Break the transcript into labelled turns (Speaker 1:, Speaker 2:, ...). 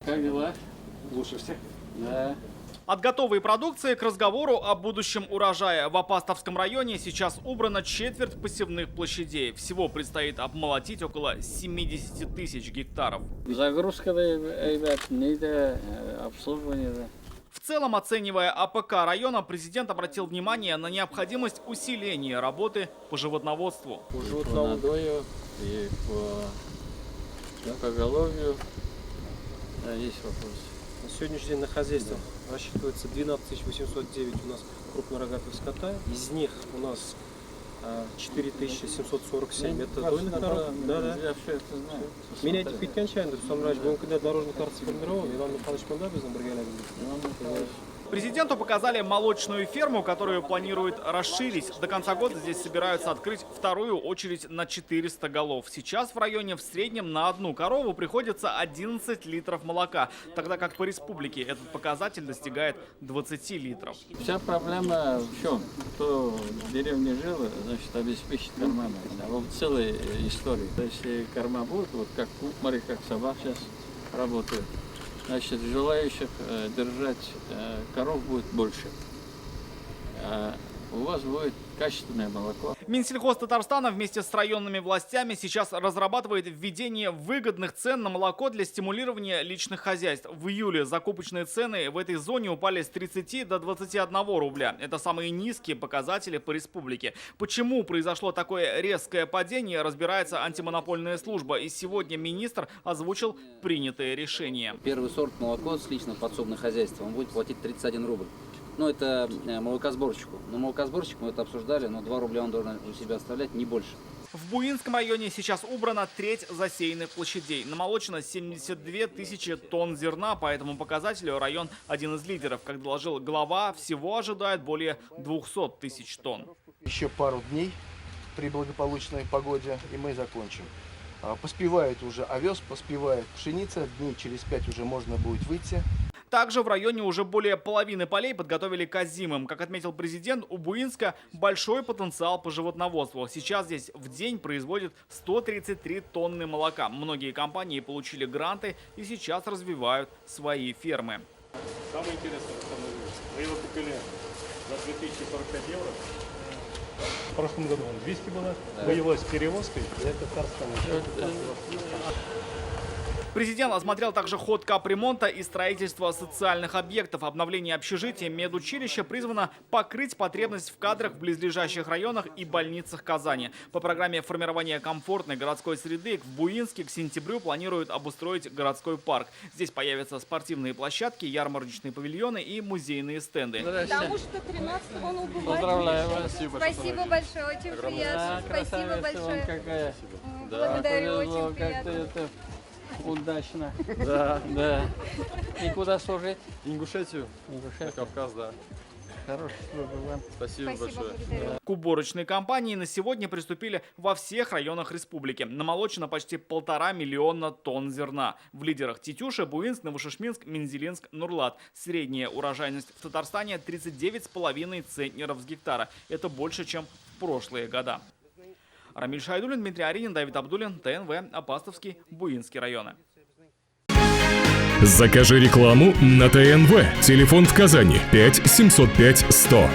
Speaker 1: Как дела?
Speaker 2: Лучше всех.
Speaker 1: Да.
Speaker 3: От готовой продукции к разговору о будущем урожая. В Апастовском районе сейчас убрано четверть посевных площадей. Всего предстоит обмолотить около 70 тысяч гектаров.
Speaker 1: Загрузка, ребят, обслуживание, да.
Speaker 3: В целом, оценивая АПК района, президент обратил внимание на необходимость усиления работы по животноводству.
Speaker 1: По животноводою и по поголовью. Да, есть вопросы.
Speaker 2: На сегодняшний день на хозяйствах рассчитывается 12 809 у нас крупнорогатых скота. Из них у нас 4747 это дойных коров. Да.
Speaker 1: Я все это знаю.
Speaker 2: Меня этих ведь кончаем, Самрач, будем когда дорожную карту сформировал, Иван Михайлович Мандабезом,
Speaker 3: Президенту показали молочную ферму, которую планируют расширить. До конца года здесь собираются открыть вторую очередь на 400 голов. Сейчас в районе в среднем на одну корову приходится 11 литров молока, тогда как по республике этот показатель достигает 20 литров.
Speaker 1: Вся проблема в чем? Кто в деревне жил, значит, обеспечить кормами. Да, вот целая история. Если корма будут, вот как кукмары, как собак сейчас работают, значит, желающих держать коров будет больше. У вас будет качественное молоко.
Speaker 3: Минсельхоз Татарстана вместе с районными властями сейчас разрабатывает введение выгодных цен на молоко для стимулирования личных хозяйств. В июле закупочные цены в этой зоне упали с 30 до 21 рубля. Это самые низкие показатели по республике. Почему произошло такое резкое падение, разбирается антимонопольная служба. И сегодня министр озвучил принятое решение.
Speaker 4: Первый сорт молоко с личным подсобным хозяйством он будет платить 31 рубль. Ну, это молокосборщику. Но молокосборщик, мы это обсуждали, но 2 рубля он должен у себя оставлять, не больше.
Speaker 3: В Буинском районе сейчас убрана треть засеянных площадей. Намолочено 72 тысячи тонн зерна. По этому показателю район один из лидеров. Как доложил глава, всего ожидает более 200 тысяч тонн.
Speaker 5: Еще пару дней при благополучной погоде, и мы закончим. Поспевает уже овес, поспевает пшеница. Дней через 5 уже можно будет выйти.
Speaker 3: Также в районе уже более половины полей подготовили к озимым. Как отметил президент, у Буинска большой потенциал по животноводству. Сейчас здесь в день производят 133 тонны молока. Многие компании получили гранты и сейчас развивают свои фермы.
Speaker 6: Самое интересное, мы его купили за 2045 евро. В прошлом году он 200 было, воевалась перевозкой. Это
Speaker 3: Президент осмотрел также ход капремонта и строительство социальных объектов. Обновление общежития медучилища призвано покрыть потребность в кадрах в близлежащих районах и больницах Казани. По программе формирования комфортной городской среды в Буинске к сентябрю планируют обустроить городской парк. Здесь появятся спортивные площадки, ярмарочные павильоны и музейные стенды.
Speaker 7: Потому что 13-го он убывает.
Speaker 1: Поздравляю вас.
Speaker 7: Спасибо большое, очень приятно. Спасибо большое.
Speaker 1: Какая.
Speaker 7: Благодарю,
Speaker 1: Повезло,
Speaker 7: очень приятно.
Speaker 1: это удачно. Да, да. И куда служить?
Speaker 6: Ингушетию,
Speaker 1: Ингушетию.
Speaker 6: Кавказ, да.
Speaker 1: Хорошей службы вам.
Speaker 6: Спасибо большое.
Speaker 7: Благодарю.
Speaker 3: К уборочной кампании на сегодня приступили во всех районах республики. Намолочено почти 1,5 миллиона тонн зерна. В лидерах Тетюши, Буинск, Новошишминск, Мензелинск, Нурлат. Средняя урожайность в Татарстане 39,5 центнеров с гектара. Это больше, чем в прошлые года. Рамиль Шайдуллин, Дмитрий Аринин, Давид Абдуллин, ТНВ, Апастовский, Буинский районы.
Speaker 8: Закажи рекламу на ТНВ. Телефон в Казани 5 705 100.